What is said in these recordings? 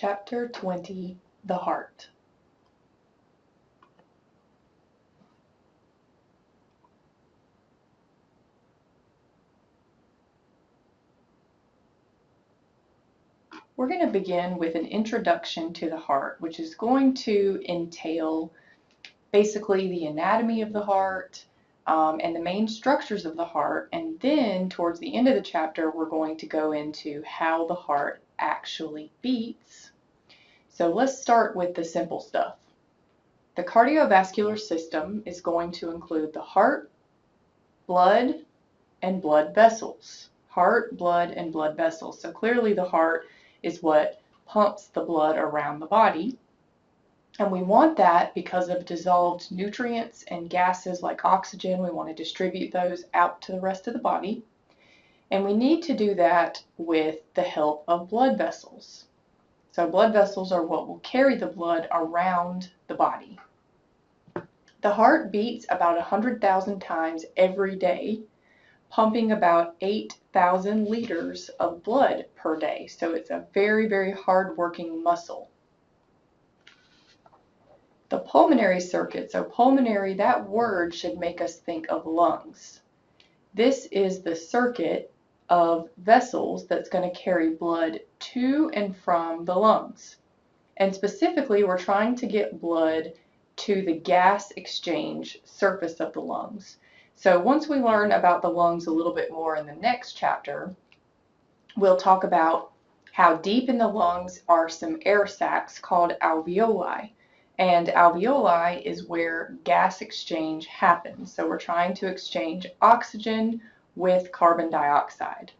Chapter 20, The Heart. We're going to begin with an introduction to the heart, which is going to entail basically the anatomy of the heart and the main structures of the heart, and then towards the end of the chapter we're going to go into how the heart actually beats. So let's start with the simple stuff. The cardiovascular system is going to include the heart, blood, and blood vessels. Heart, blood, and blood vessels. So clearly the heart is what pumps the blood around the body. And we want that because of dissolved nutrients and gases like oxygen. We want to distribute those out to the rest of the body. And we need to do that with the help of blood vessels. So blood vessels are what will carry the blood around the body. The heart beats about 100,000 times every day, pumping about 8,000 liters of blood per day. So it's a very, very hard-working muscle. The pulmonary circuit, so pulmonary, that word should make us think of lungs. This is the circuit of vessels that's going to carry blood to and from the lungs. And specifically, we're trying to get blood to the gas exchange surface of the lungs. So once we learn about the lungs a little bit more in the next chapter, we'll talk about how deep in the lungs are some air sacs called alveoli. And alveoli is where gas exchange happens. So we're trying to exchange oxygen with carbon dioxide.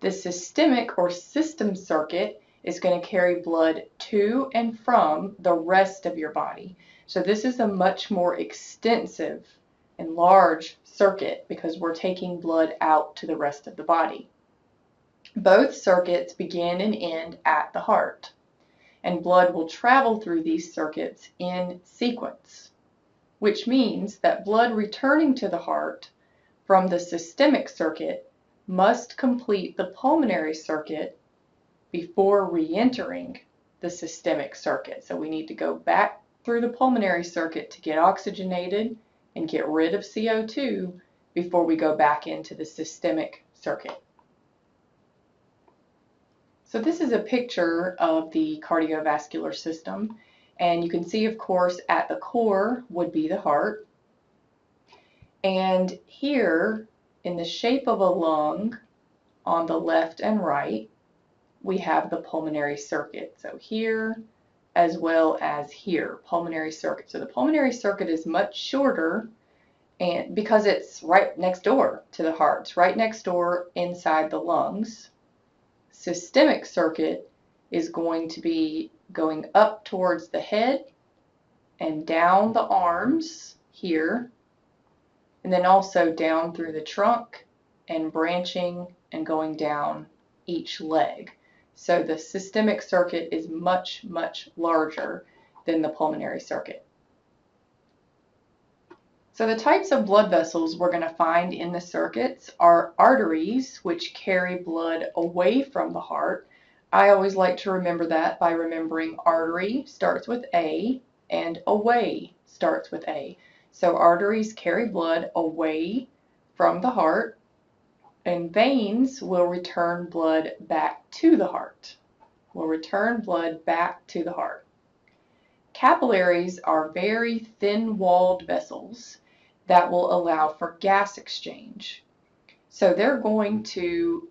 The systemic or system circuit is going to carry blood to and from the rest of your body. So this is a much more extensive and large circuit because we're taking blood out to the rest of the body. Both circuits begin and end at the heart, and blood will travel through these circuits in sequence, which means that blood returning to the heart from the systemic circuit must complete the pulmonary circuit before re-entering the systemic circuit. So we need to go back through the pulmonary circuit to get oxygenated and get rid of CO2 before we go back into the systemic circuit. So this is a picture of the cardiovascular system, and you can see, of course, at the core would be the heart, and here in the shape of a lung on the left and right we have the pulmonary circuit. So here as well as here, pulmonary circuit. So the pulmonary circuit is much shorter, and because it's right next door to the heart, it's right next door inside the lungs. Systemic circuit is going to be going up towards the head and down the arms here, and then also down through the trunk and branching and going down each leg. So the systemic circuit is much, much larger than the pulmonary circuit. So the types of blood vessels we're going to find in the circuits are arteries, which carry blood away from the heart. I always like to remember that by remembering artery starts with A and away starts with A. So arteries carry blood away from the heart, and veins will return blood back to the heart. Will return blood back to the heart. Capillaries are very thin-walled vessels that will allow for gas exchange. So they're going to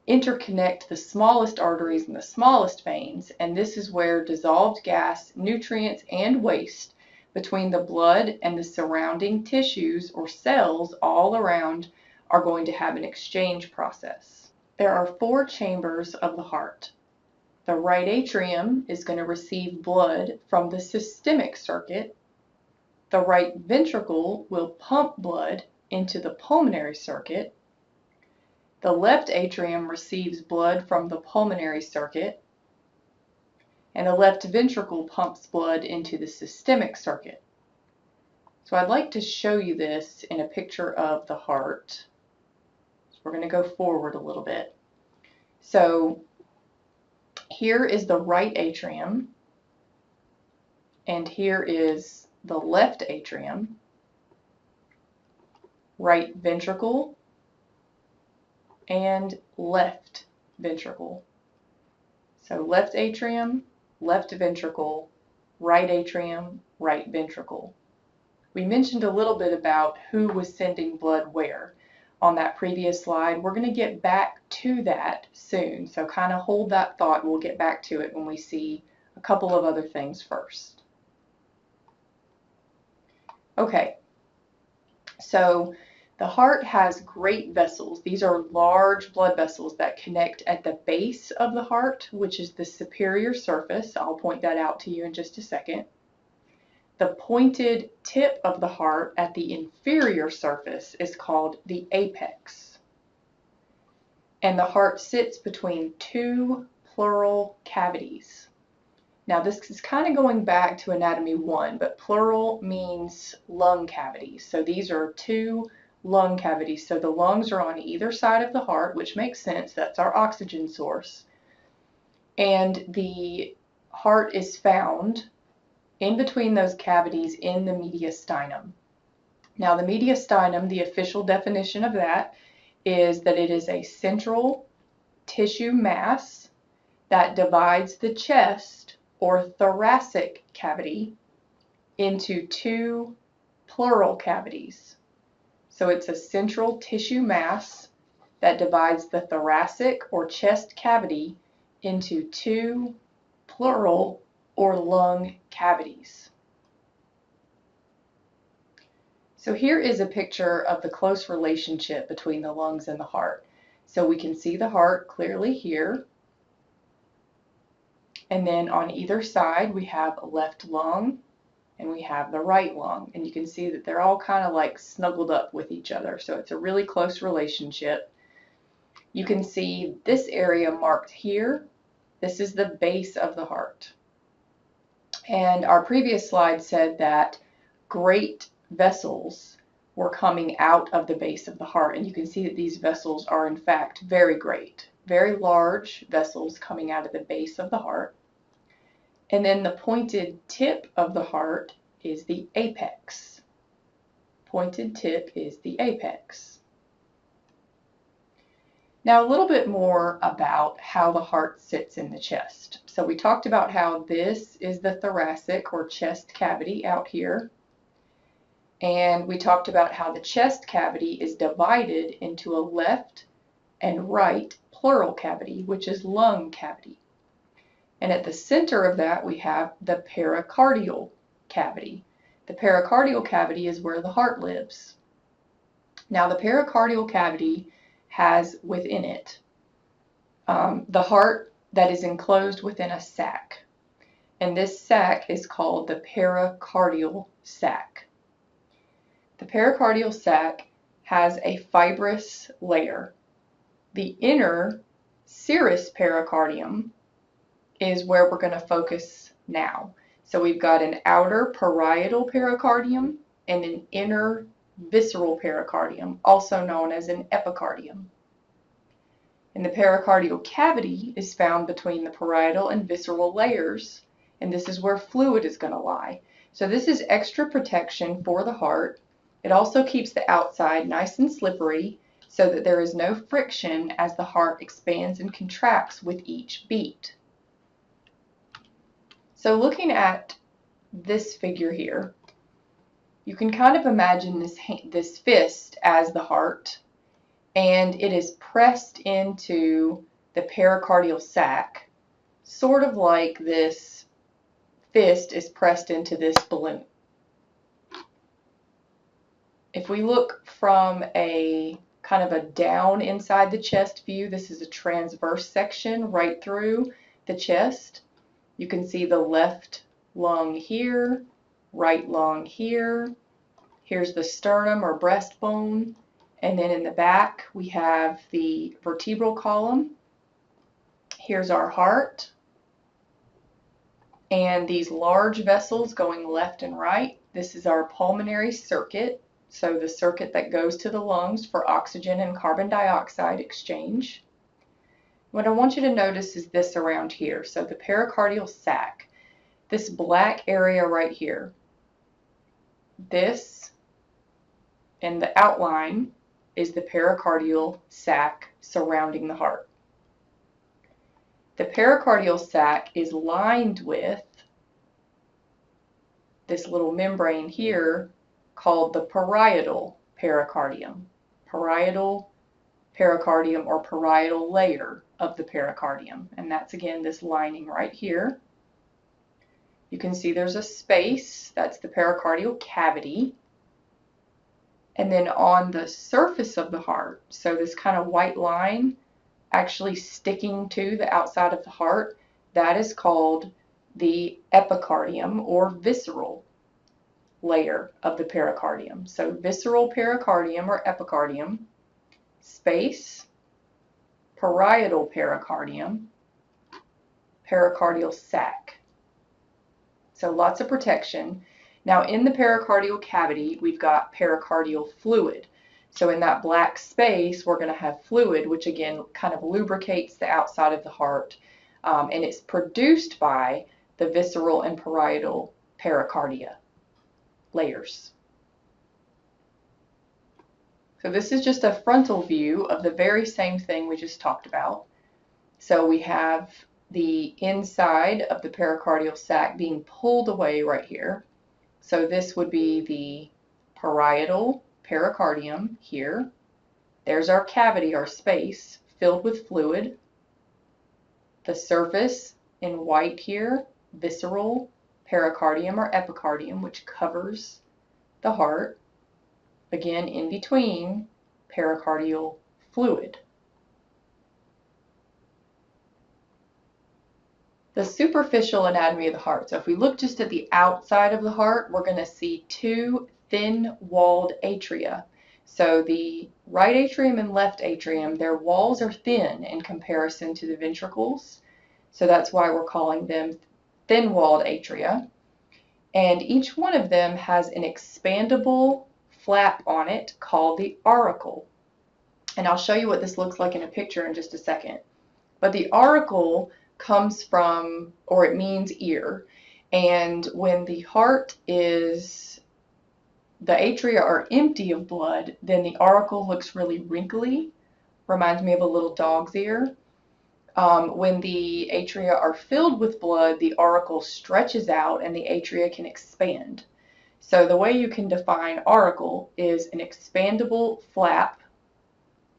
interconnect the smallest arteries and the smallest veins, and this is where dissolved gas, nutrients, and waste between the blood and the surrounding tissues or cells all around are going to have an exchange process. There are 4 chambers of the heart. The right atrium is going to receive blood from the systemic circuit. The right ventricle will pump blood into the pulmonary circuit. The left atrium receives blood from the pulmonary circuit, and the left ventricle pumps blood into the systemic circuit. So I'd like to show you this in a picture of the heart. So we're going to go forward a little bit. So here is the right atrium, and here is the left atrium, right ventricle, and left ventricle. So left atrium, left ventricle, right atrium, right ventricle. We mentioned a little bit about who was sending blood where on that previous slide. We're going to get back to that soon, so kind of hold that thought. We'll get back to it when we see a couple of other things first. Okay, so the heart has great vessels. These are large blood vessels that connect at the base of the heart, which is the superior surface. I'll point that out to you in just a second. The pointed tip of the heart at the inferior surface is called the apex. And the heart sits between two pleural cavities. Now this is kind of going back to Anatomy 1, but pleural means lung cavities. So these are two lung cavities. So the lungs are on either side of the heart, which makes sense. That's our oxygen source. And the heart is found in between those cavities in the mediastinum. Now the mediastinum, the official definition of that is that it is a central tissue mass that divides the chest or thoracic cavity into two pleural cavities. So it's a central tissue mass that divides the thoracic or chest cavity into two pleural or lung cavities. So here is a picture of the close relationship between the lungs and the heart. So we can see the heart clearly here. And then on either side we have a left lung and we have the right lung. And you can see that they're all kind of like snuggled up with each other. So it's a really close relationship. You can see this area marked here. This is the base of the heart. And our previous slide said that great vessels were coming out of the base of the heart. And you can see that these vessels are in fact very great, very large vessels coming out of the base of the heart. And then the pointed tip of the heart is the apex. Pointed tip is the apex. Now a little bit more about how the heart sits in the chest. So we talked about how this is the thoracic or chest cavity out here. And we talked about how the chest cavity is divided into a left and right pleural cavity, which is lung cavity. And at the center of that we have the pericardial cavity. The pericardial cavity is where the heart lives. Now the pericardial cavity has within it the heart that is enclosed within a sac. And this sac is called the pericardial sac. The pericardial sac has a fibrous layer. The inner serous pericardium is where we're going to focus now. So we've got an outer parietal pericardium and an inner visceral pericardium, also known as an epicardium. And the pericardial cavity is found between the parietal and visceral layers, and this is where fluid is going to lie. So this is extra protection for the heart. It also keeps the outside nice and slippery so that there is no friction as the heart expands and contracts with each beat. So looking at this figure here, you can kind of imagine this fist as the heart, and it is pressed into the pericardial sac, sort of like this fist is pressed into this balloon. If we look from a kind of a down inside the chest view, this is a transverse section right through the chest. You can see the left lung here, right lung here. Here's the sternum or breastbone. And then in the back, we have the vertebral column. Here's our heart. And these large vessels going left and right. This is our pulmonary circuit. So the circuit that goes to the lungs for oxygen and carbon dioxide exchange. What I want you to notice is this around here. So the pericardial sac, this black area right here, this and the outline is the pericardial sac surrounding the heart. The pericardial sac is lined with this little membrane here called the parietal pericardium. Parietal pericardium or parietal layer of the pericardium. And that's again this lining right here. You can see there's a space, that's the pericardial cavity. And then on the surface of the heart, so this kind of white line actually sticking to the outside of the heart, that is called the epicardium or visceral layer of the pericardium. So visceral pericardium or epicardium, space, parietal pericardium, pericardial sac. So lots of protection. Now in the pericardial cavity, we've got pericardial fluid. So in that black space, we're going to have fluid, which again kind of lubricates the outside of the heart. And it's produced by the visceral and parietal pericardia layers. So this is just a frontal view of the very same thing we just talked about. So we have the inside of the pericardial sac being pulled away right here. So this would be the parietal pericardium here. There's our cavity, our space, filled with fluid. The surface in white here, visceral pericardium or epicardium, which covers the heart. Again, in between, pericardial fluid. The superficial anatomy of the heart. So if we look just at the outside of the heart, we're going to see two thin-walled atria. So the right atrium and left atrium, their walls are thin in comparison to the ventricles. So that's why we're calling them thin-walled atria. And each one of them has an expandable flap on it called the auricle. And I'll show you what this looks like in a picture in just a second. But the auricle comes from, or it means ear, and when the heart is, the atria are empty of blood, then the auricle looks really wrinkly, reminds me of a little dog's ear. When the atria are filled with blood, the auricle stretches out and the atria can expand. So the way you can define auricle is an expandable flap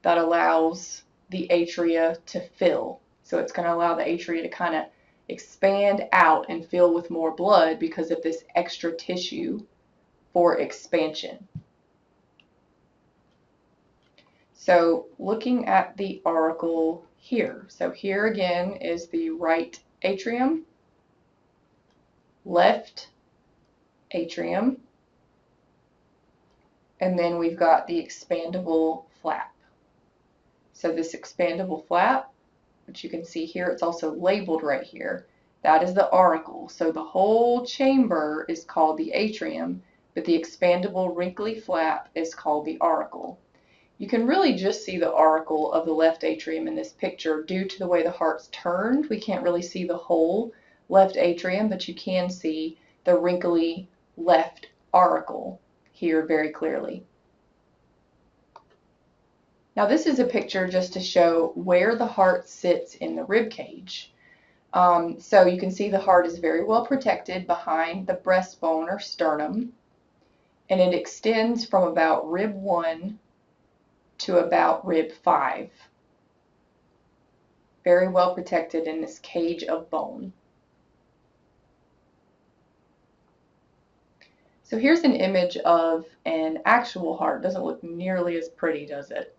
that allows the atria to fill. So it's going to allow the atria to kind of expand out and fill with more blood because of this extra tissue for expansion. So looking at the auricle here. So here again is the right atrium, left atrium, and then we've got the expandable flap. So this expandable flap, which you can see here, it's also labeled right here. That is the auricle. So the whole chamber is called the atrium, but the expandable wrinkly flap is called the auricle. You can really just see the auricle of the left atrium in this picture due to the way the heart's turned. We can't really see the whole left atrium, but you can see the wrinkly left auricle here very clearly. Now this is a picture just to show where the heart sits in the rib cage. So you can see the heart is very well protected behind the breastbone or sternum, and it extends from about rib 1 to about rib 5. Very well protected in this cage of bone. So here's an image of an actual heart. Doesn't look nearly as pretty, does it?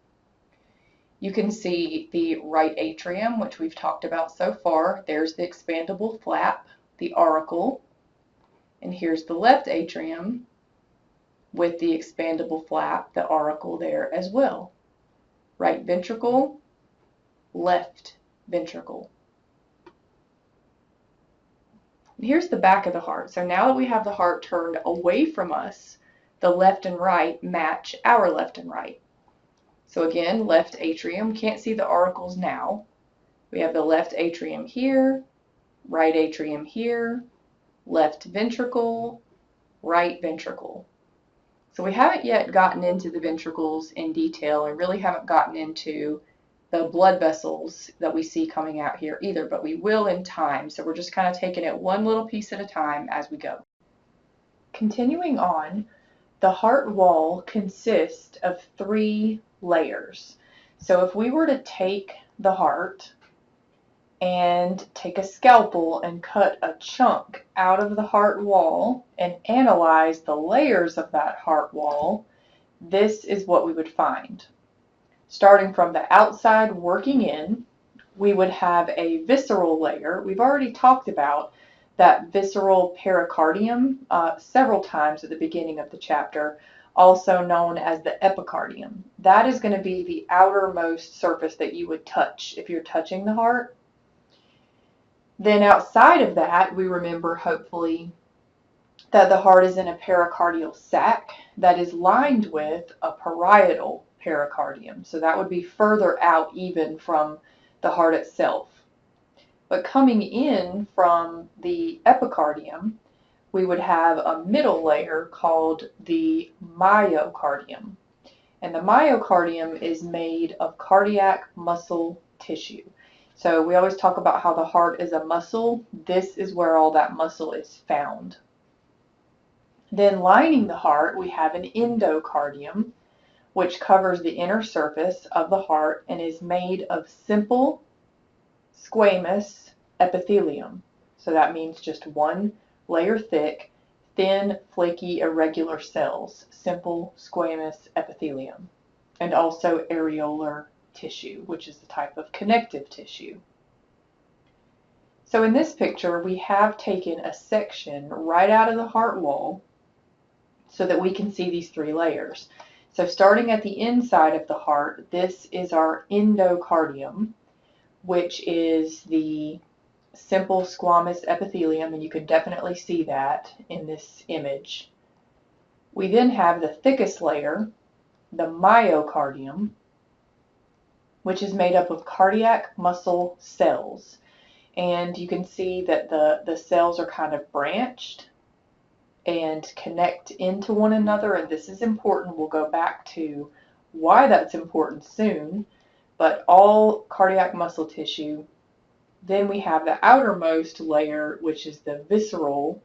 You can see the right atrium, which we've talked about so far. There's the expandable flap, the auricle. And here's the left atrium with the expandable flap, the auricle there as well. Right ventricle, left ventricle. And here's the back of the heart. So now that we have the heart turned away from us, the left and right match our left and right. So again, left atrium, can't see the auricles now. We have the left atrium here, right atrium here, left ventricle, right ventricle. So we haven't yet gotten into the ventricles in detail and really haven't gotten into the blood vessels that we see coming out here either, but we will in time. So we're just kind of taking it one little piece at a time as we go. Continuing on, the heart wall consists of 3 layers. So if we were to take the heart and take a scalpel and cut a chunk out of the heart wall and analyze the layers of that heart wall, this is what we would find. Starting from the outside working in, we would have a visceral layer. We've already talked about that visceral pericardium several times at the beginning of the chapter, also known as the epicardium. That is going to be the outermost surface that you would touch if you're touching the heart. Then outside of that, we remember hopefully that the heart is in a pericardial sac that is lined with a parietal pericardium. So that would be further out even from the heart itself. But coming in from the epicardium, we would have a middle layer called the myocardium. And the myocardium is made of cardiac muscle tissue. So we always talk about how the heart is a muscle. This is where all that muscle is found. Then lining the heart, we have an endocardium, which covers the inner surface of the heart and is made of simple squamous epithelium. So that means just one layer thick, thin, flaky, irregular cells, simple squamous epithelium, and also areolar tissue, which is the type of connective tissue. So in this picture, we have taken a section right out of the heart wall so that we can see these 3 layers. So starting at the inside of the heart, this is our endocardium, which is the simple squamous epithelium, and you can definitely see that in this image. We then have the thickest layer, the myocardium, which is made up of cardiac muscle cells. And you can see that the cells are kind of branched and connect into one another, and this is important. We'll go back to why that's important soon, but all cardiac muscle tissue. Then we have the outermost layer, which is the visceral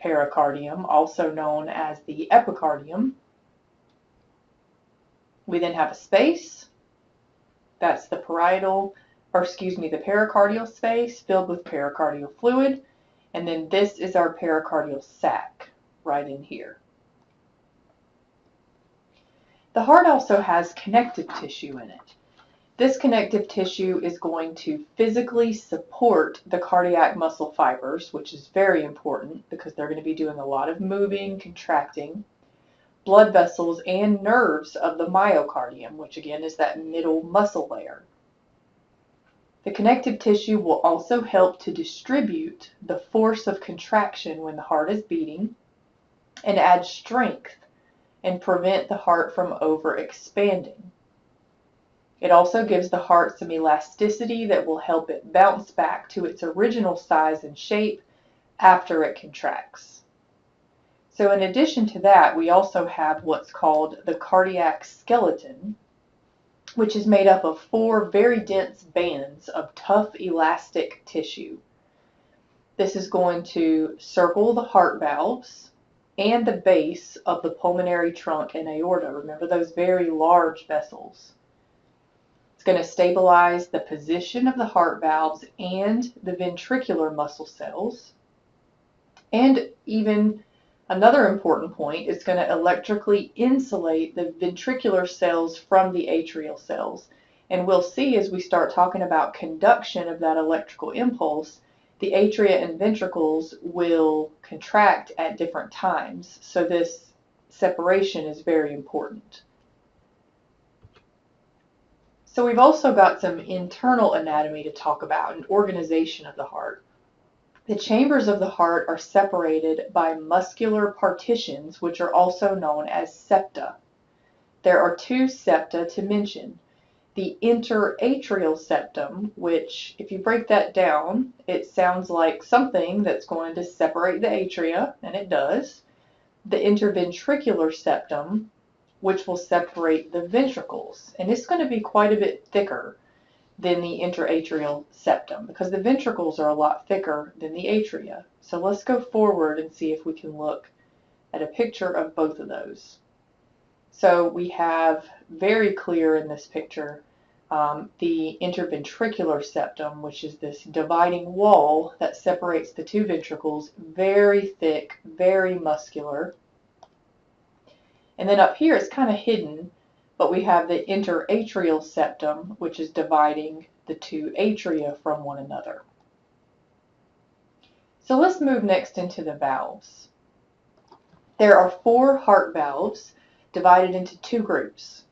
pericardium, also known as the epicardium. We then have a space, that's the the pericardial space filled with pericardial fluid, and then this is our pericardial sac right in here. The heart also has connective tissue in it. This connective tissue is going to physically support the cardiac muscle fibers, which is very important because they're going to be doing a lot of moving, contracting, blood vessels, and nerves of the myocardium, which again is that middle muscle layer. The connective tissue will also help to distribute the force of contraction when the heart is beating and add strength and prevent the heart from overexpanding. It also gives the heart some elasticity that will help it bounce back to its original size and shape after it contracts. So in addition to that, we also have what's called the cardiac skeleton, which is made up of 4 very dense bands of tough elastic tissue. This is going to circle the heart valves and the base of the pulmonary trunk and aorta. Remember those very large vessels. It's going to stabilize the position of the heart valves and the ventricular muscle cells. And even another important point, it's going to electrically insulate the ventricular cells from the atrial cells. And we'll see as we start talking about conduction of that electrical impulse, the atria and ventricles will contract at different times. So this separation is very important. So we've also got some internal anatomy to talk about, an organization of the heart. The chambers of the heart are separated by muscular partitions, which are also known as septa. There are 2 septa to mention. the interatrial septum, which if you break that down, it sounds like something that's going to separate the atria, and it does. The interventricular septum, which will separate the ventricles, and it's going to be quite a bit thicker than the interatrial septum because the ventricles are a lot thicker than the atria. So let's go forward and see if we can look at a picture of both of those. So we have very clear in this picture the interventricular septum, which is this dividing wall that separates the two ventricles, very thick, very muscular. And then up here it's kind of hidden, but we have the interatrial septum, which is dividing the two atria from one another. So let's move next into the valves. There are 4 heart valves divided into 2 groups.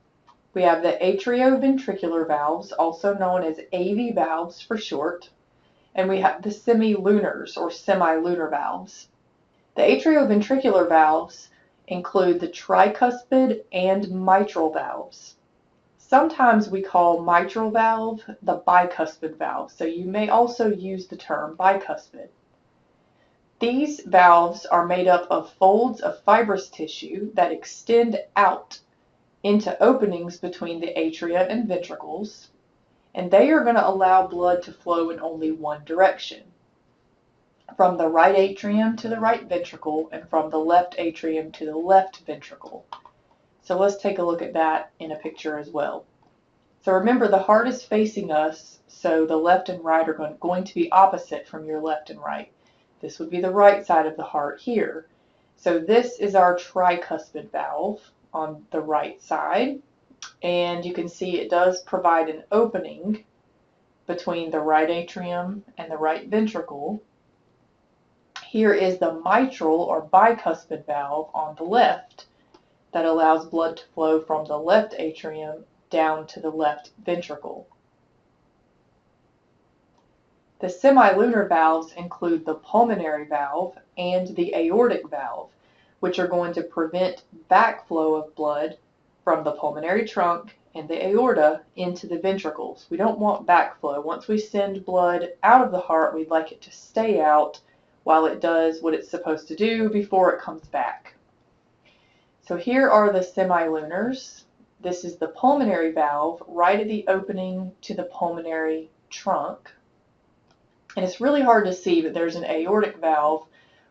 We have the atrioventricular valves, also known as AV valves for short, and we have the semilunars or semilunar valves. The atrioventricular valves include the tricuspid and mitral valves. Sometimes we call mitral valve the bicuspid valve, so you may also use the term bicuspid. These valves are made up of folds of fibrous tissue that extend out into openings between the atria and ventricles, and they are going to allow blood to flow in only one direction, from the right atrium to the right ventricle and from the left atrium to the left ventricle. So let's take a look at that in a picture as well. So remember, the heart is facing us, so the left and right are going to be opposite from your left and right. This would be the right side of the heart here. So this is our tricuspid valve on the right side, and you can see it does provide an opening between the right atrium and the right ventricle. Here is the mitral or bicuspid valve on the left that allows blood to flow from the left atrium down to the left ventricle. The semilunar valves include the pulmonary valve and the aortic valve, which are going to prevent backflow of blood from the pulmonary trunk and the aorta into the ventricles. We don't want backflow. Once we send blood out of the heart, we'd like it to stay out while it does what it's supposed to do before it comes back. So here are the semilunars. This is the pulmonary valve right at the opening to the pulmonary trunk. And it's really hard to see, but there's an aortic valve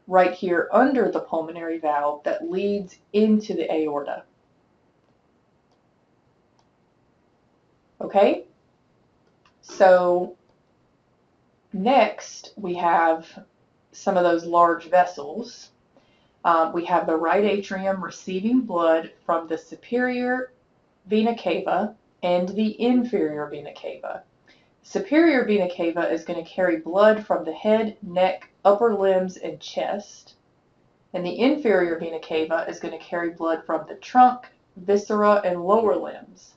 right here under the pulmonary valve that leads into the aorta. Okay, so next we have some of those large vessels. We have the right atrium receiving blood from the superior vena cava and the inferior vena cava. Superior vena cava is going to carry blood from the head, neck, upper limbs, and chest. And the inferior vena cava is going to carry blood from the trunk, viscera, and lower limbs.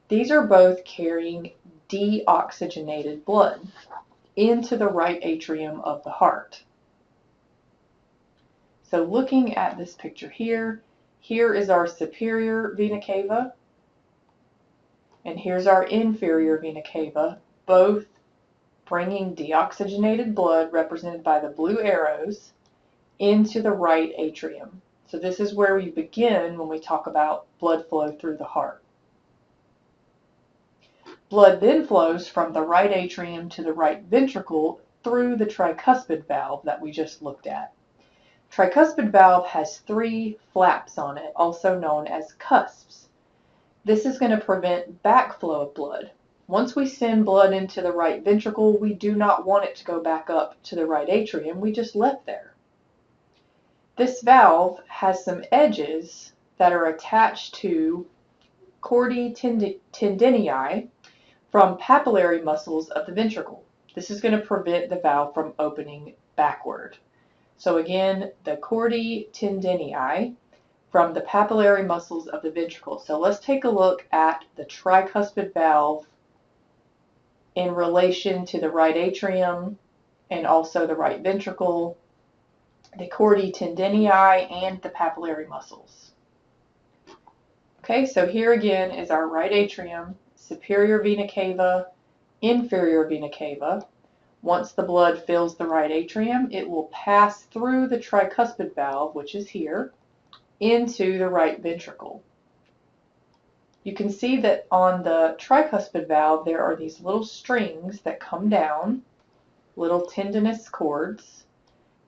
These are both carrying deoxygenated blood into the right atrium of the heart. So looking at this picture here, here is our superior vena cava, and here's our inferior vena cava, both bringing deoxygenated blood, represented by the blue arrows, into the right atrium. So this is where we begin when we talk about blood flow through the heart. Blood then flows from the right atrium to the right ventricle through the tricuspid valve that we just looked at. Tricuspid valve has 3 flaps on it, also known as cusps. This is going to prevent backflow of blood. Once we send blood into the right ventricle, we do not want it to go back up to the right atrium. We just left there. This valve has some edges that are attached to chordae tendineae from papillary muscles of the ventricle. This is going to prevent the valve from opening backward. So again, the chordae tendineae from the papillary muscles of the ventricle. So let's take a look at the tricuspid valve in relation to the right atrium and also the right ventricle, the chordae tendineae, and the papillary muscles. Okay, so here again is our right atrium superior vena cava, inferior vena cava. Once the blood fills the right atrium, it will pass through the tricuspid valve, which is here, into the right ventricle. You can see that on the tricuspid valve there are these little strings that come down, little tendinous cords.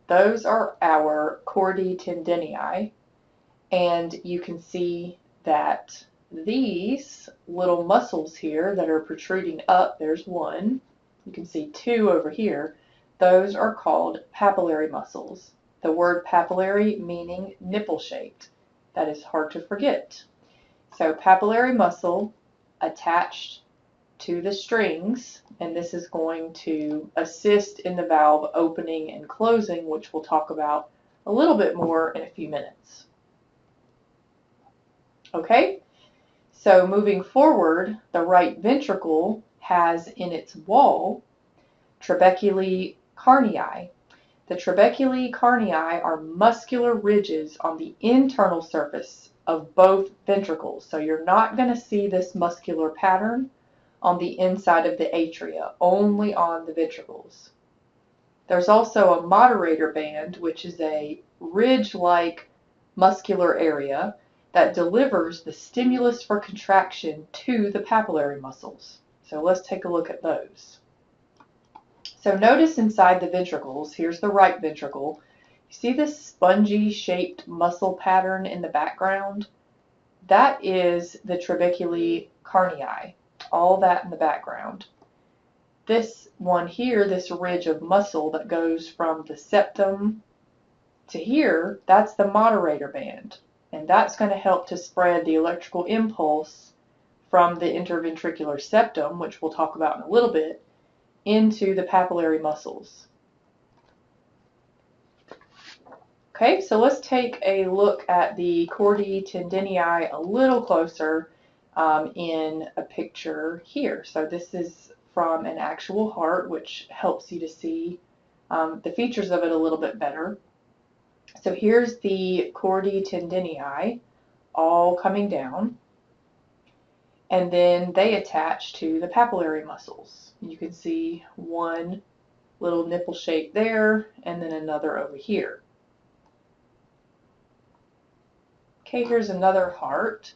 Those are our chordae tendineae, and you can see that these little muscles here that are protruding up, there's one, you can see two over here, those are called papillary muscles. The word papillary meaning nipple-shaped. That is hard to forget. So papillary muscle attached to the strings, and this is going to assist in the valve opening and closing, which we'll talk about a little bit more in a few minutes. Okay, so moving forward, the right ventricle has in its wall trabeculae carnii. The trabeculae carnii are muscular ridges on the internal surface of both ventricles. So you're not going to see this muscular pattern on the inside of the atria, only on the ventricles. There's also a moderator band, which is a ridge-like muscular area that delivers the stimulus for contraction to the papillary muscles. So let's take a look at those. So notice inside the ventricles, here's the right ventricle. You see this spongy shaped muscle pattern in the background? That is the trabeculae carnii, all that in the background. This one here, this ridge of muscle that goes from the septum to here, that's the moderator band. And that's going to help to spread the electrical impulse from the interventricular septum, which we'll talk about in a little bit, into the papillary muscles. Okay, so let's take a look at the chordae tendineae a little closer in a picture here. So this is from an actual heart, which helps you to see the features of it a little bit better. So here's the chordae tendineae all coming down, and then they attach to the papillary muscles. You can see one little nipple shape there, and then another over here. Okay, here's another heart,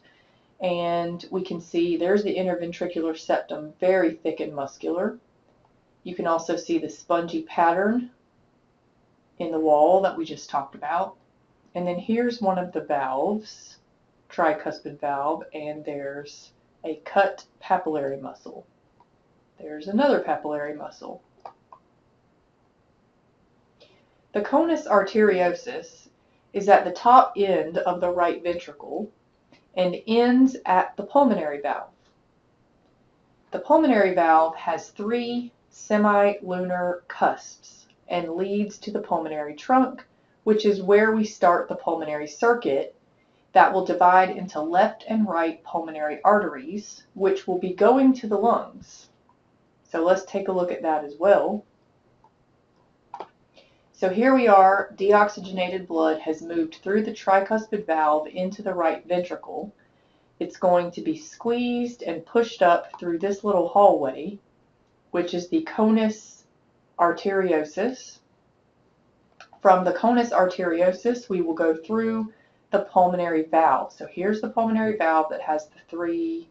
and we can see there's the interventricular septum, very thick and muscular. You can also see the spongy pattern in the wall that we just talked about. And then here's one of the valves, tricuspid valve, and there's a cut papillary muscle. There's another papillary muscle. The conus arteriosus is at the top end of the right ventricle and ends at the pulmonary valve. The pulmonary valve has three semilunar cusps and leads to the pulmonary trunk, which is where we start the pulmonary circuit that will divide into left and right pulmonary arteries, which will be going to the lungs. So let's take a look at that as well. So here we are, deoxygenated blood has moved through the tricuspid valve into the right ventricle. It's going to be squeezed and pushed up through this little hallway, which is the conus arteriosus. From the conus arteriosus, we will go through the pulmonary valve. So here's the pulmonary valve that has the three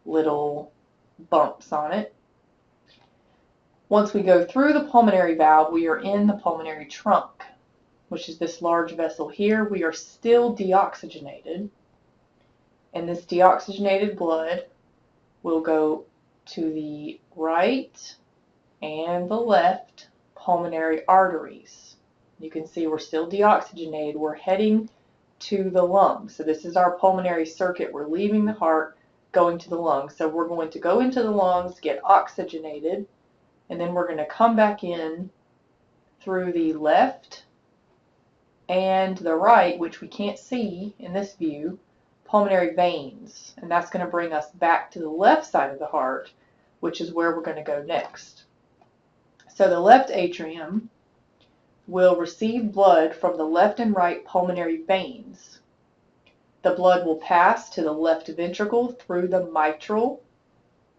little bumps on it. Once we go through the pulmonary valve, we are in the pulmonary trunk, which is this large vessel here. We are still deoxygenated, and this deoxygenated blood will go to the right and the left pulmonary arteries. You can see we're still deoxygenated. We're heading to the lungs. So this is our pulmonary circuit. We're leaving the heart, going to the lungs. So we're going to go into the lungs, get oxygenated, and then we're going to come back in through the left and the right, which we can't see in this view, pulmonary veins. And that's going to bring us back to the left side of the heart, which is where we're going to go next. So the left atrium will receive blood from the left and right pulmonary veins. The blood will pass to the left ventricle through the mitral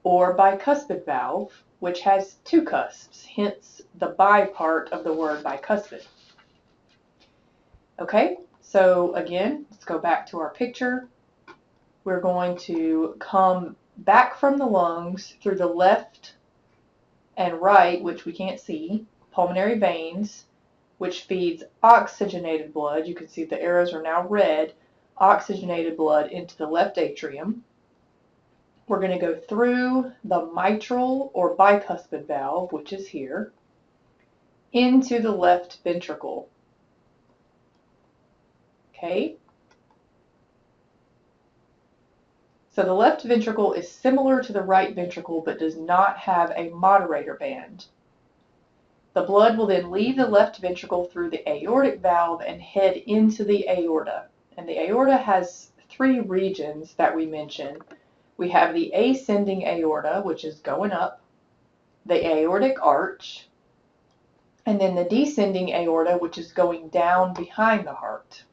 or bicuspid valve, which has two cusps, hence the bi part of the word bicuspid. Okay, so again, let's go back to our picture. We're going to come back from the lungs through the left and right, which we can't see, pulmonary veins, which feeds oxygenated blood. You can see the arrows are now red, oxygenated blood into the left atrium. We're going to go through the mitral or bicuspid valve, which is here, into the left ventricle. Okay? So the left ventricle is similar to the right ventricle but does not have a moderator band. The blood will then leave the left ventricle through the aortic valve and head into the aorta. And the aorta has three regions that we mentioned. We have the ascending aorta, which is going up, the aortic arch, and then the descending aorta, which is going down behind the heart.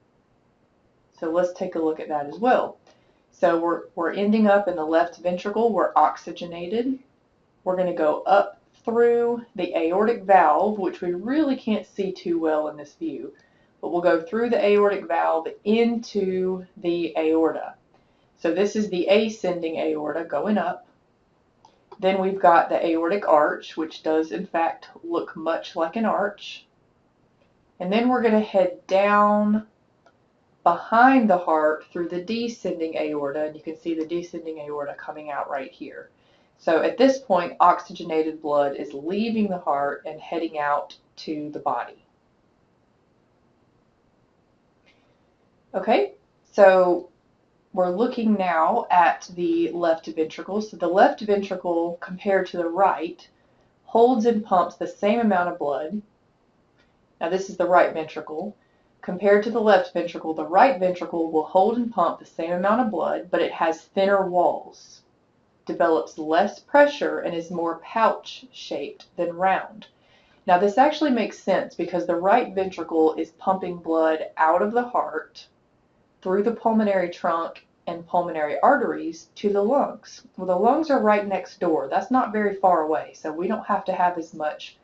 So let's take a look at that as well. So we're ending up in the left ventricle. We're oxygenated. We're going to go up through the aortic valve, which we really can't see too well in this view, but we'll go through the aortic valve into the aorta. So this is the ascending aorta going up. Then we've got the aortic arch, which does in fact look much like an arch. And then we're going to head down behind the heart through the descending aorta, and you can see the descending aorta coming out right here. So at this point, oxygenated blood is leaving the heart and heading out to the body. Okay, so we're looking now at the left ventricle. So the left ventricle, compared to the right, holds and pumps the same amount of blood. Now this is the right ventricle. Compared to the left ventricle, the right ventricle will hold and pump the same amount of blood, but it has thinner walls, develops less pressure, and is more pouch-shaped than round. Now this actually makes sense because the right ventricle is pumping blood out of the heart through the pulmonary trunk and pulmonary arteries to the lungs. Well, the lungs are right next door. That's not very far away, so we don't have to have as much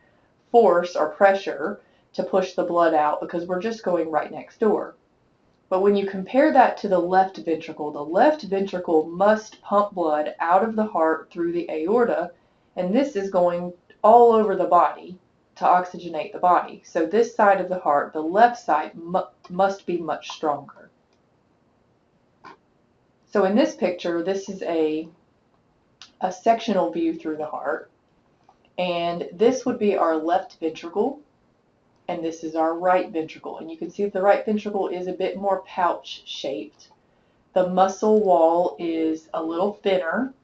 force or pressure to push the blood out because we're just going right next door. But when you compare that to the left ventricle must pump blood out of the heart through the aorta, and this is going all over the body to oxygenate the body. So this side of the heart, the left side, must be much stronger. So in this picture, this is a sectional view through the heart, and this would be our left ventricle, and this is our right ventricle. And you can see the right ventricle is a bit more pouch-shaped. The muscle wall is a little thinner.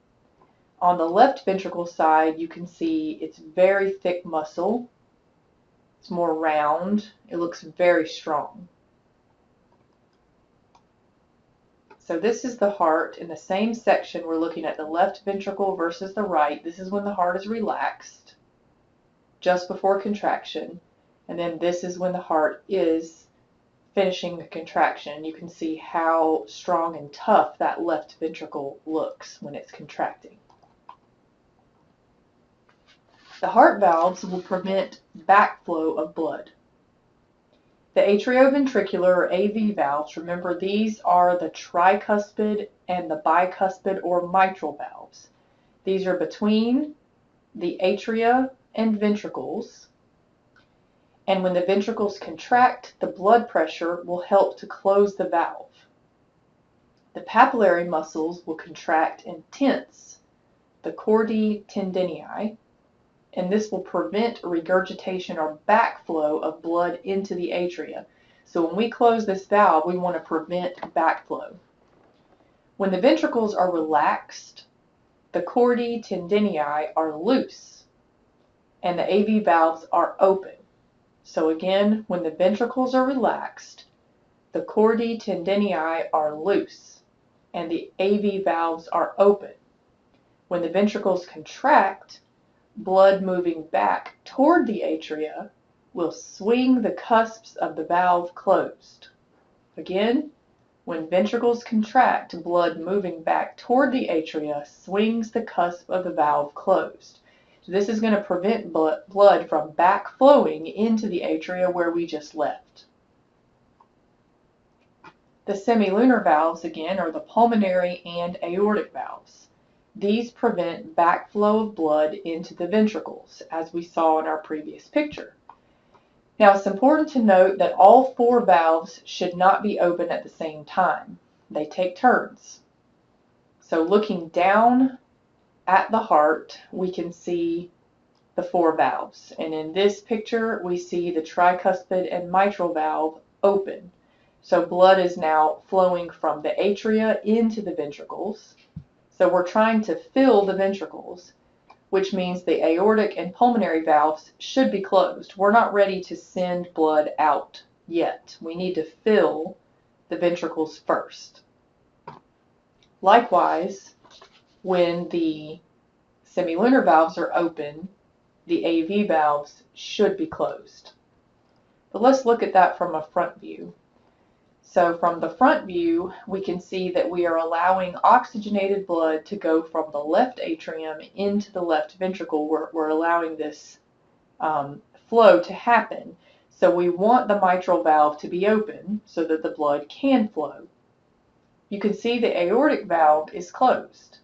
On the left ventricle side, you can see it's very thick muscle. It's more round. It looks very strong. So this is the heart. In the same section, we're looking at the left ventricle versus the right. This is when the heart is relaxed, just before contraction. And then this is when the heart is finishing the contraction. You can see how strong and tough that left ventricle looks when it's contracting. The heart valves will prevent backflow of blood. The atrioventricular or AV valves, remember these are the tricuspid and the bicuspid or mitral valves. These are between the atria and ventricles. And when the ventricles contract, the blood pressure will help to close the valve. The papillary muscles will contract and tense the chordae tendineae, and this will prevent regurgitation or backflow of blood into the atria. So when we close this valve, we want to prevent backflow. When the ventricles are relaxed, the chordae tendineae are loose, and the AV valves are open. So again, when the ventricles are relaxed, the chordae tendineae are loose, and the AV valves are open. When the ventricles contract, blood moving back toward the atria will swing the cusps of the valve closed. Again, When ventricles contract, blood moving back toward the atria swings the cusp of the valve closed. So this is going to prevent blood from back flowing into the atria where we just left. The semilunar valves, again, are the pulmonary and aortic valves. These prevent backflow of blood into the ventricles, as we saw in our previous picture. Now, it's important to note that all four valves should not be open at the same time. They take turns. So looking down at the heart, we can see the four valves. And in this picture, we see the tricuspid and mitral valve open. So blood is now flowing from the atria into the ventricles. So we're trying to fill the ventricles, which means the aortic and pulmonary valves should be closed. We're not ready to send blood out yet. We need to fill the ventricles first. Likewise, when the semilunar valves are open, the AV valves should be closed. But let's look at that from a front view. So from the front view, we can see that we are allowing oxygenated blood to go from the left atrium into the left ventricle. We're allowing this flow to happen. So we want the mitral valve to be open so that the blood can flow. You can see the aortic valve is closed.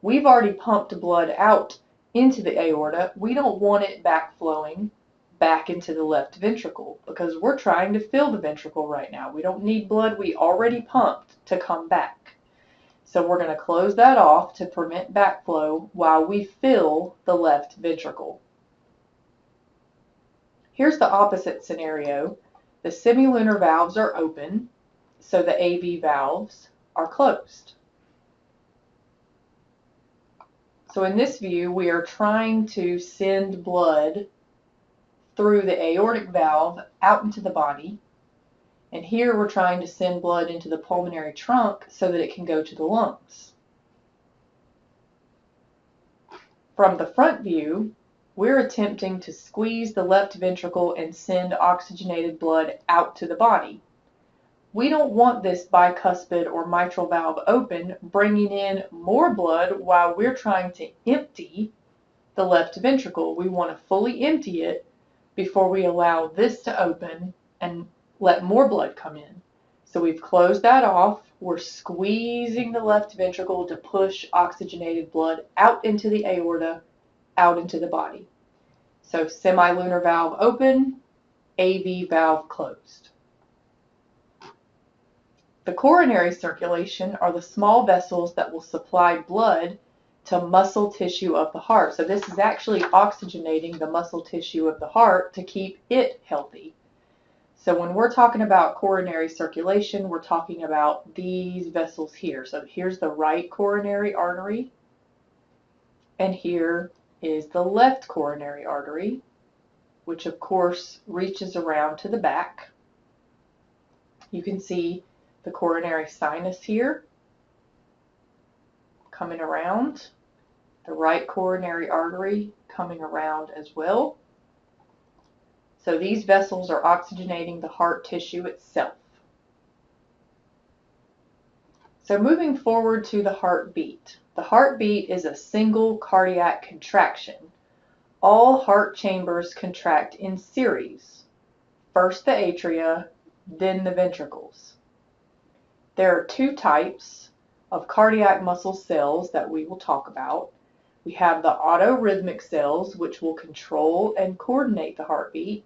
We've already pumped blood out into the aorta. We don't want it backflowing back into the left ventricle because we're trying to fill the ventricle right now. We don't need blood we already pumped to come back. So we're going to close that off to prevent backflow while we fill the left ventricle. Here's the opposite scenario. The semilunar valves are open, so the AV valves are closed. So in this view, we are trying to send blood through the aortic valve out into the body. And here we're trying to send blood into the pulmonary trunk so that it can go to the lungs. From the front view, we're attempting to squeeze the left ventricle and send oxygenated blood out to the body. We don't want this bicuspid or mitral valve open, bringing in more blood while we're trying to empty the left ventricle. We want to fully empty it before we allow this to open and let more blood come in. So we've closed that off. We're squeezing the left ventricle to push oxygenated blood out into the aorta, out into the body. So semilunar valve open, AV valve closed. The coronary circulation are the small vessels that will supply blood to muscle tissue of the heart. So this is actually oxygenating the muscle tissue of the heart to keep it healthy. So when we're talking about coronary circulation, we're talking about these vessels here. So here's the right coronary artery, and here is the left coronary artery, which of course reaches around to the back. You can see the coronary sinus here coming around, the right coronary artery coming around as well. So these vessels are oxygenating the heart tissue itself. So moving forward to the heartbeat. The heartbeat is a single cardiac contraction. All heart chambers contract in series. First the atria, then the ventricles. There are two types of cardiac muscle cells that we will talk about. We have the autorhythmic cells, which will control and coordinate the heartbeat.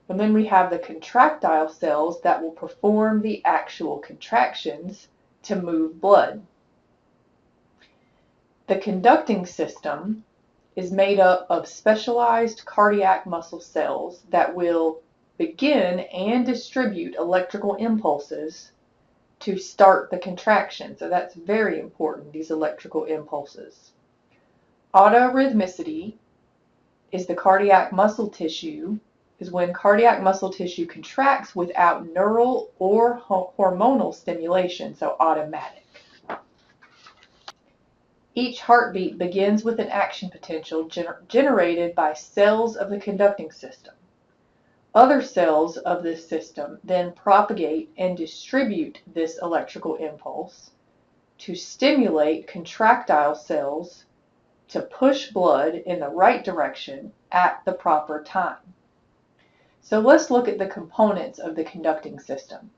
And then we have the contractile cells that will perform the actual contractions to move blood. The conducting system is made up of specialized cardiac muscle cells that will begin and distribute electrical impulses to start the contraction. So that's very important, these electrical impulses. Autorhythmicity is the cardiac muscle tissue, is when cardiac muscle tissue contracts without neural or hormonal stimulation, so automatic. Each heartbeat begins with an action potential generated by cells of the conducting system. Other cells of this system then propagate and distribute this electrical impulse to stimulate contractile cells to push blood in the right direction at the proper time. So let's look at the components of the conducting system.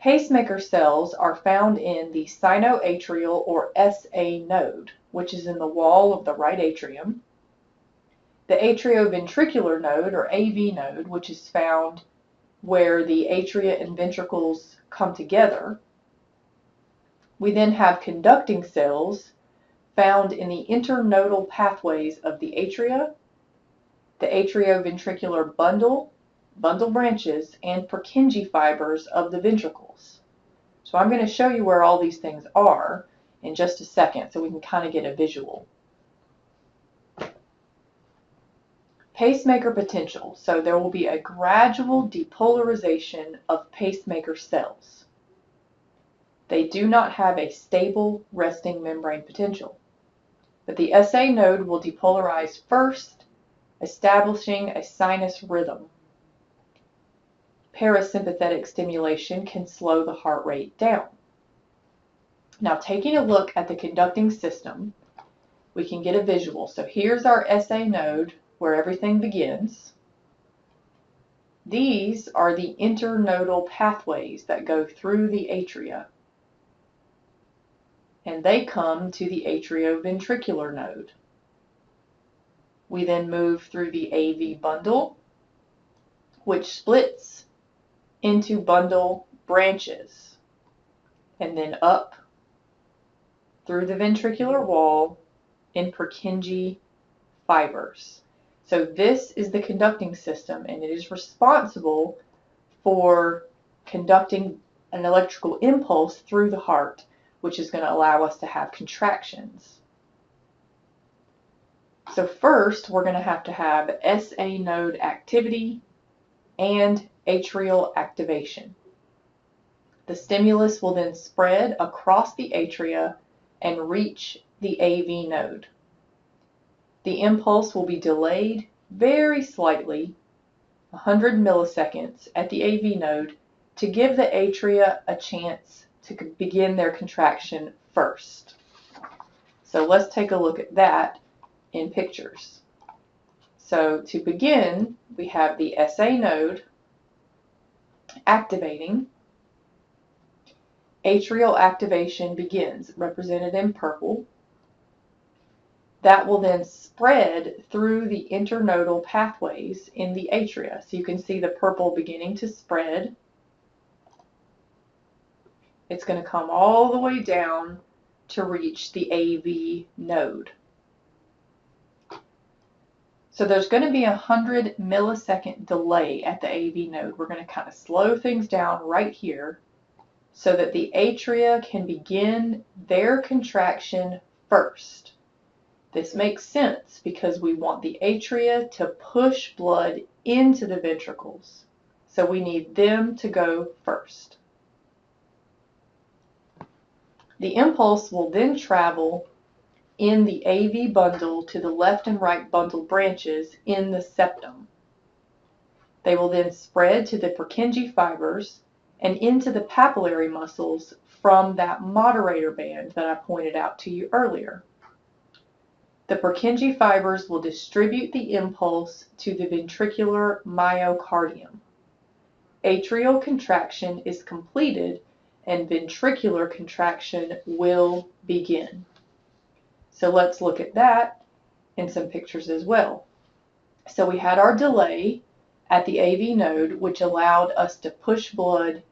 Pacemaker cells are found in the sinoatrial or SA node, which is in the wall of the right atrium. The atrioventricular node, or AV node, which is found where the atria and ventricles come together. We then have conducting cells found in the internodal pathways of the atria, the atrioventricular bundle branches, and Purkinje fibers of the ventricles. So I'm going to show you where all these things are in just a second so we can kind of get a visual. Pacemaker potential. So there will be a gradual depolarization of pacemaker cells. They do not have a stable resting membrane potential. But the SA node will depolarize first, establishing a sinus rhythm. Parasympathetic stimulation can slow the heart rate down. Now, taking a look at the conducting system, we can get a visual. So here's our SA node where everything begins. These are the internodal pathways that go through the atria, and they come to the atrioventricular node. We then move through the AV bundle, which splits into bundle branches, and then up through the ventricular wall in Purkinje fibers. So this is the conducting system, and it is responsible for conducting an electrical impulse through the heart, which is going to allow us to have contractions. So first, we're going to have SA node activity and atrial activation. The stimulus will then spread across the atria and reach the AV node. The impulse will be delayed very slightly, 100 milliseconds at the AV node, to give the atria a chance to begin their contraction first. So let's take a look at that in pictures. So to begin, we have the SA node activating. Atrial activation begins, represented in purple. That will then spread through the internodal pathways in the atria. So you can see the purple beginning to spread. It's going to come all the way down to reach the AV node. So there's going to be a 100 millisecond delay at the AV node. We're going to kind of slow things down right here so that the atria can begin their contraction first. This makes sense because we want the atria to push blood into the ventricles. So we need them to go first. The impulse will then travel in the AV bundle to the left and right bundle branches in the septum. They will then spread to the Purkinje fibers and into the papillary muscles from that moderator band that I pointed out to you earlier. The Purkinje fibers will distribute the impulse to the ventricular myocardium. Atrial contraction is completed and ventricular contraction will begin. So let's look at that in some pictures as well. So we had our delay at the AV node, which allowed us to push blood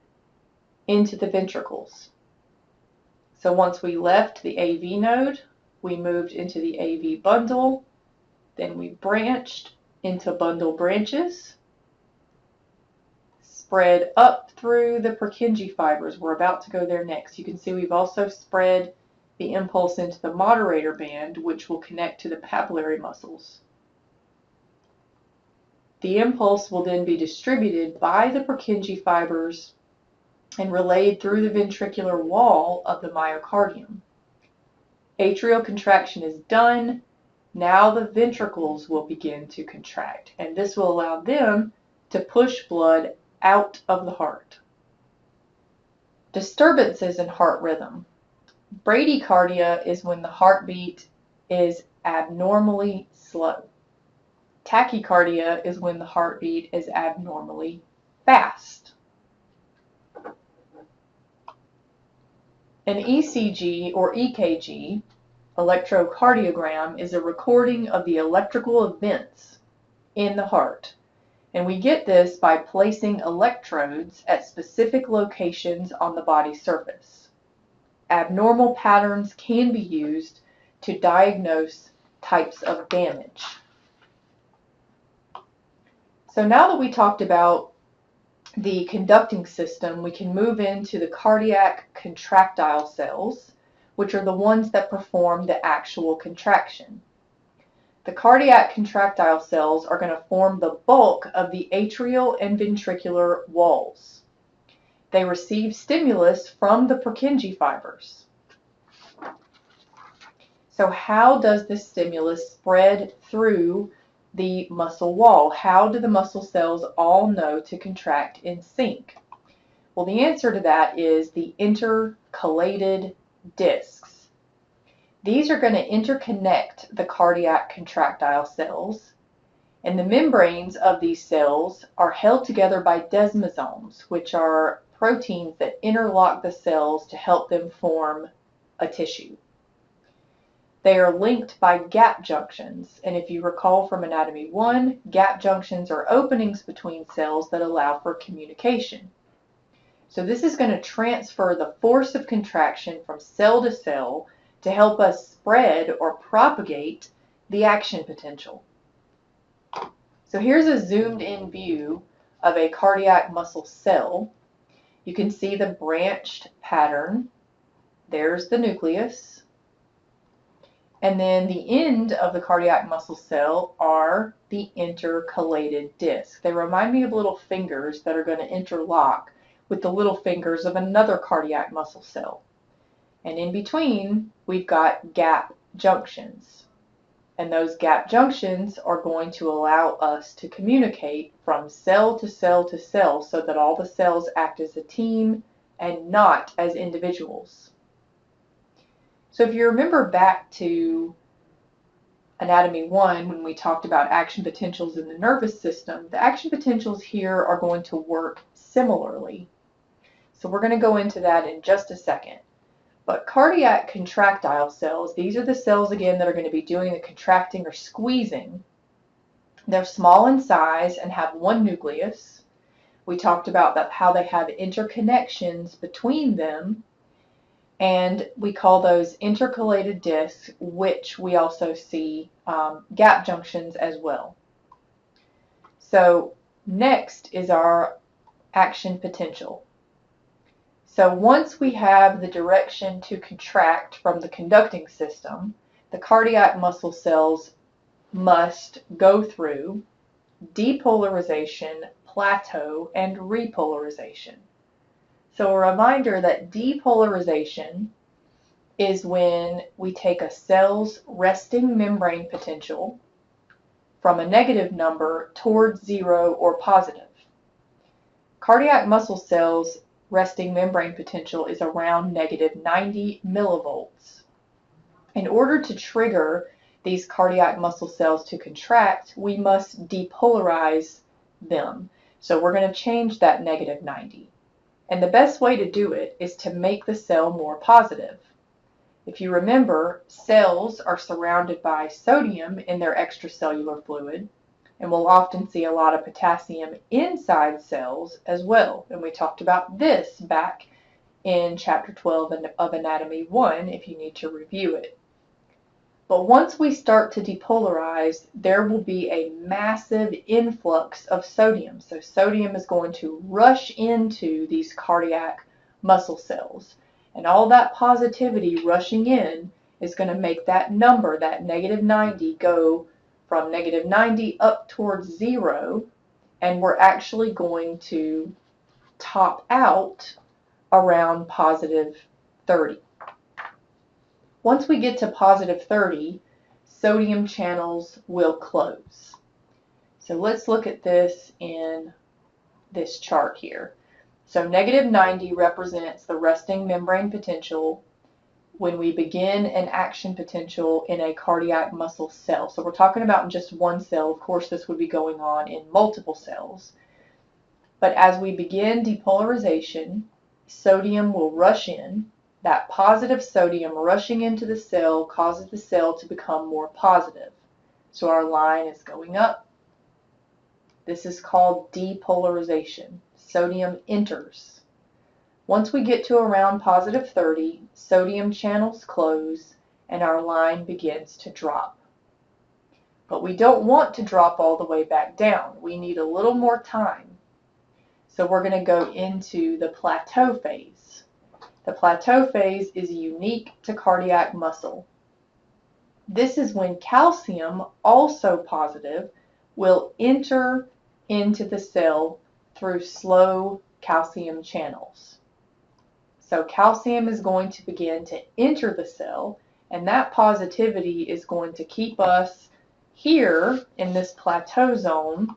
into the ventricles. So once we left the AV node, we moved into the AV bundle, then we branched into bundle branches, spread up through the Purkinje fibers. We're about to go there next. You can see we've also spread the impulse into the moderator band, which will connect to the papillary muscles. The impulse will then be distributed by the Purkinje fibers and relayed through the ventricular wall of the myocardium. Atrial contraction is done. Now the ventricles will begin to contract, and this will allow them to push blood out of the heart. Disturbances in heart rhythm. Bradycardia is when the heartbeat is abnormally slow. Tachycardia is when the heartbeat is abnormally fast. An ECG or EKG, electrocardiogram, is a recording of the electrical events in the heart. And we get this by placing electrodes at specific locations on the body surface. Abnormal patterns can be used to diagnose types of damage. So now that we talked about the conducting system, we can move into the cardiac contractile cells, which are the ones that perform the actual contraction. The cardiac contractile cells are going to form the bulk of the atrial and ventricular walls. They receive stimulus from the Purkinje fibers. So how does this stimulus spread through the muscle wall? How do the muscle cells all know to contract in sync? Well, the answer to that is the intercalated discs. These are going to interconnect the cardiac contractile cells, and the membranes of these cells are held together by desmosomes, which are proteins that interlock the cells to help them form a tissue. They are linked by gap junctions, and if you recall from Anatomy 1, gap junctions are openings between cells that allow for communication. So this is going to transfer the force of contraction from cell to cell to help us spread or propagate the action potential. So here's a zoomed in view of a cardiac muscle cell. You can see the branched pattern. There's the nucleus. And then the end of the cardiac muscle cell are the intercalated discs. They remind me of little fingers that are going to interlock with the little fingers of another cardiac muscle cell. And in between, we've got gap junctions. And those gap junctions are going to allow us to communicate from cell to cell to cell so that all the cells act as a team and not as individuals. So if you remember back to Anatomy 1, when we talked about action potentials in the nervous system, the action potentials here are going to work similarly. So we're going to go into that in just a second. But cardiac contractile cells, these are the cells again that are going to be doing the contracting or squeezing. They're small in size and have one nucleus. We talked about how they have interconnections between them, and we call those intercalated discs, which we also see gap junctions as well. So next is our action potential. So once we have the direction to contract from the conducting system, the cardiac muscle cells must go through depolarization, plateau, and repolarization. So a reminder that depolarization is when we take a cell's resting membrane potential from a negative number towards 0 or positive. Cardiac muscle cells resting membrane potential is around negative 90 millivolts. In order to trigger these cardiac muscle cells to contract, we must depolarize them. So we're going to change that negative 90. And the best way to do it is to make the cell more positive. If you remember, cells are surrounded by sodium in their extracellular fluid, and we'll often see a lot of potassium inside cells as well. And we talked about this back in Chapter 12 of Anatomy 1 if you need to review it. But once we start to depolarize, there will be a massive influx of sodium. So sodium is going to rush into these cardiac muscle cells. And all that positivity rushing in is going to make that number, that negative 90, go from negative 90 up towards 0, and we're actually going to top out around positive 30. Once we get to positive 30, sodium channels will close. So let's look at this in this chart here. So negative 90 represents the resting membrane potential when we begin an action potential in a cardiac muscle cell. So we're talking about in just one cell. Of course, this would be going on in multiple cells. But as we begin depolarization, sodium will rush in. That positive sodium rushing into the cell causes the cell to become more positive. So our line is going up. This is called depolarization. Sodium enters. Once we get to around positive 30, sodium channels close and our line begins to drop. But we don't want to drop all the way back down. We need a little more time. So we're going to go into the plateau phase. The plateau phase is unique to cardiac muscle. This is when calcium, also positive, will enter into the cell through slow calcium channels. So calcium is going to begin to enter the cell, and that positivity is going to keep us here in this plateau zone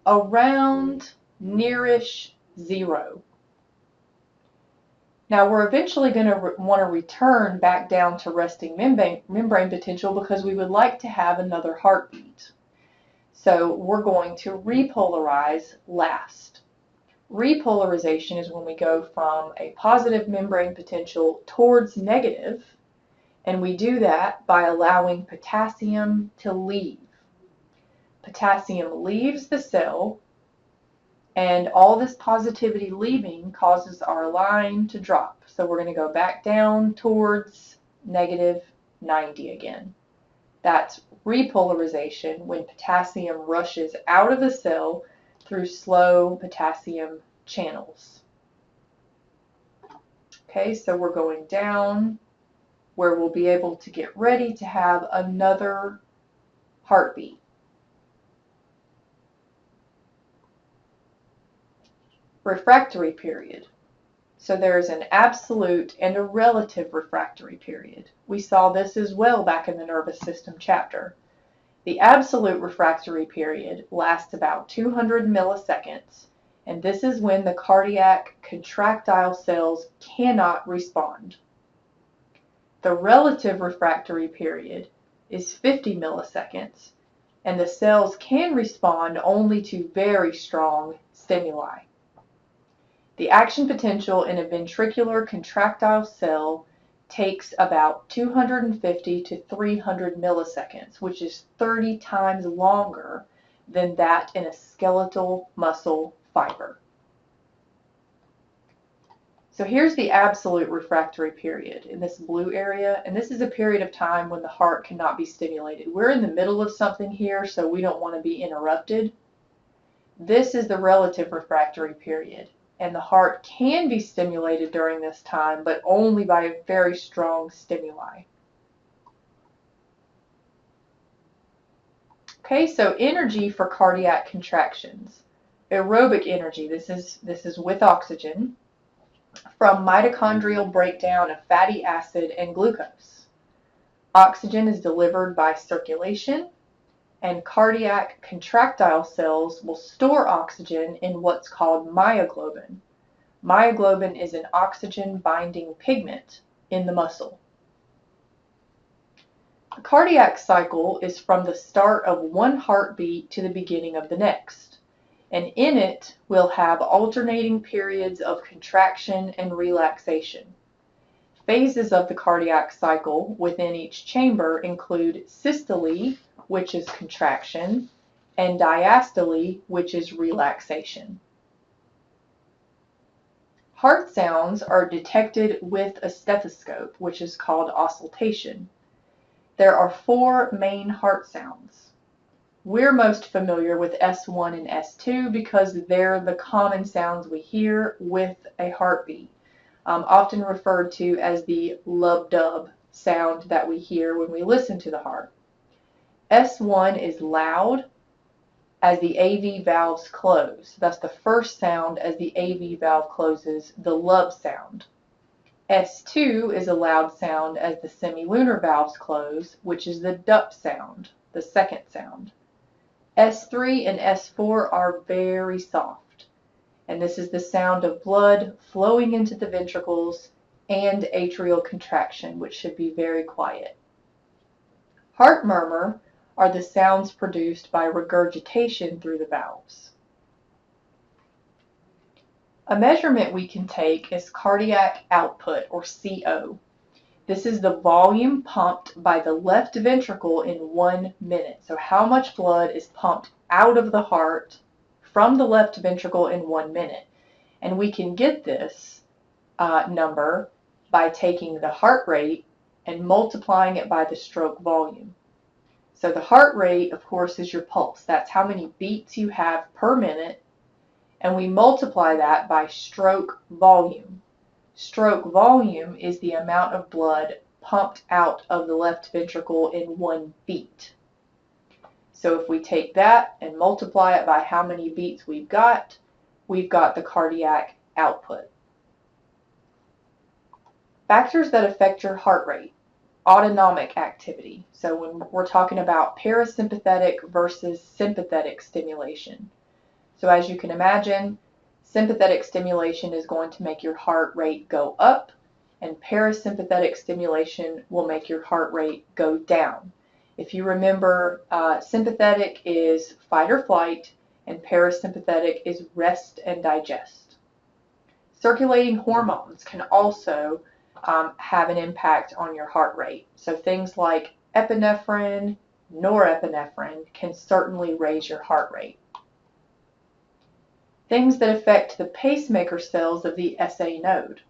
around nearish zero. Now we're eventually going to want to return back down to resting membrane potential because we would like to have another heartbeat. So we're going to repolarize last. Repolarization is when we go from a positive membrane potential towards negative, and we do that by allowing potassium to leave. Potassium leaves the cell, and all this positivity leaving causes our line to drop. So we're going to go back down towards negative 90 again. That's repolarization, when potassium rushes out of the cell through slow potassium channels. Okay, so we're going down where we'll be able to get ready to have another heartbeat. Refractory period. So there's an absolute and a relative refractory period. We saw this as well back in the nervous system chapter. The absolute refractory period lasts about 200 milliseconds, and this is when the cardiac contractile cells cannot respond. The relative refractory period is 50 milliseconds, and the cells can respond only to very strong stimuli. The action potential in a ventricular contractile cell takes about 250 to 300 milliseconds, which is 30 times longer than that in a skeletal muscle fiber. So here's the absolute refractory period in this blue area, and this is a period of time when the heart cannot be stimulated. We're in the middle of something here, so we don't want to be interrupted. This is the relative refractory period, and the heart can be stimulated during this time, but only by a very strong stimuli. Okay, so energy for cardiac contractions. Aerobic energy, this is with oxygen, from mitochondrial breakdown of fatty acid and glucose. Oxygen is delivered by circulation, and cardiac contractile cells will store oxygen in what's called myoglobin. Myoglobin is an oxygen-binding pigment in the muscle. The cardiac cycle is from the start of one heartbeat to the beginning of the next, and in it we'll have alternating periods of contraction and relaxation. Phases of the cardiac cycle within each chamber include systole, which is contraction, and diastole, which is relaxation. Heart sounds are detected with a stethoscope, which is called auscultation. There are 4 main heart sounds. We're most familiar with S1 and S2 because they're the common sounds we hear with a heartbeat, often referred to as the lub-dub sound that we hear when we listen to the heart. S1 is loud as the AV valves close. That's the first sound as the AV valve closes, the lub sound. S2 is a loud sound as the semilunar valves close, which is the dup sound, the second sound. S3 and S4 are very soft, and this is the sound of blood flowing into the ventricles and atrial contraction, which should be very quiet. Heart murmur are the sounds produced by regurgitation through the valves. A measurement we can take is cardiac output, or CO. This is the volume pumped by the left ventricle in 1 minute. So how much blood is pumped out of the heart from the left ventricle in 1 minute. And we can get this number by taking the heart rate and multiplying it by the stroke volume. So the heart rate, of course, is your pulse. That's how many beats you have per minute. And we multiply that by stroke volume. Stroke volume is the amount of blood pumped out of the left ventricle in 1 beat. So if we take that and multiply it by how many beats we've got the cardiac output. Factors that affect your heart rate. Autonomic activity. So when we're talking about parasympathetic versus sympathetic stimulation. So as you can imagine, sympathetic stimulation is going to make your heart rate go up, and parasympathetic stimulation will make your heart rate go down. If you remember, sympathetic is fight or flight, and parasympathetic is rest and digest. Circulating hormones can also have an impact on your heart rate. So things like epinephrine, norepinephrine can certainly raise your heart rate. Things that affect the pacemaker cells of the SA node.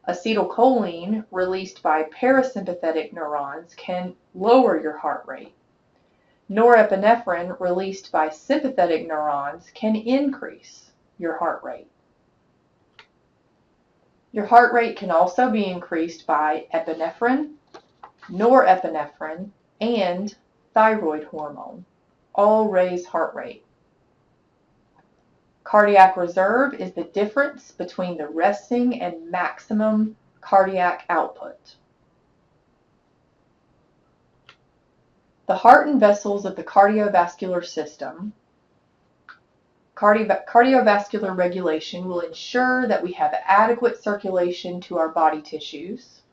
Acetylcholine released by parasympathetic neurons can lower your heart rate. Norepinephrine released by sympathetic neurons can increase your heart rate. Your heart rate can also be increased by epinephrine, norepinephrine, and thyroid hormone. All raise heart rate. Cardiac reserve is the difference between the resting and maximum cardiac output. The heart and vessels of the cardiovascular system. Cardiovascular regulation will ensure that we have adequate circulation to our body tissues.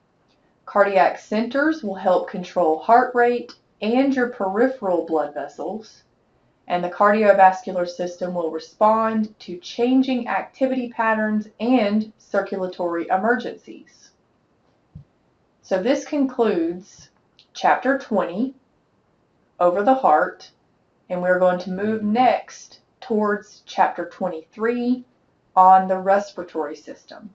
Cardiac centers will help control heart rate and your peripheral blood vessels. And the cardiovascular system will respond to changing activity patterns and circulatory emergencies. So this concludes Chapter 20, Over the Heart, and we're going to move next towards Chapter 23 on the respiratory system.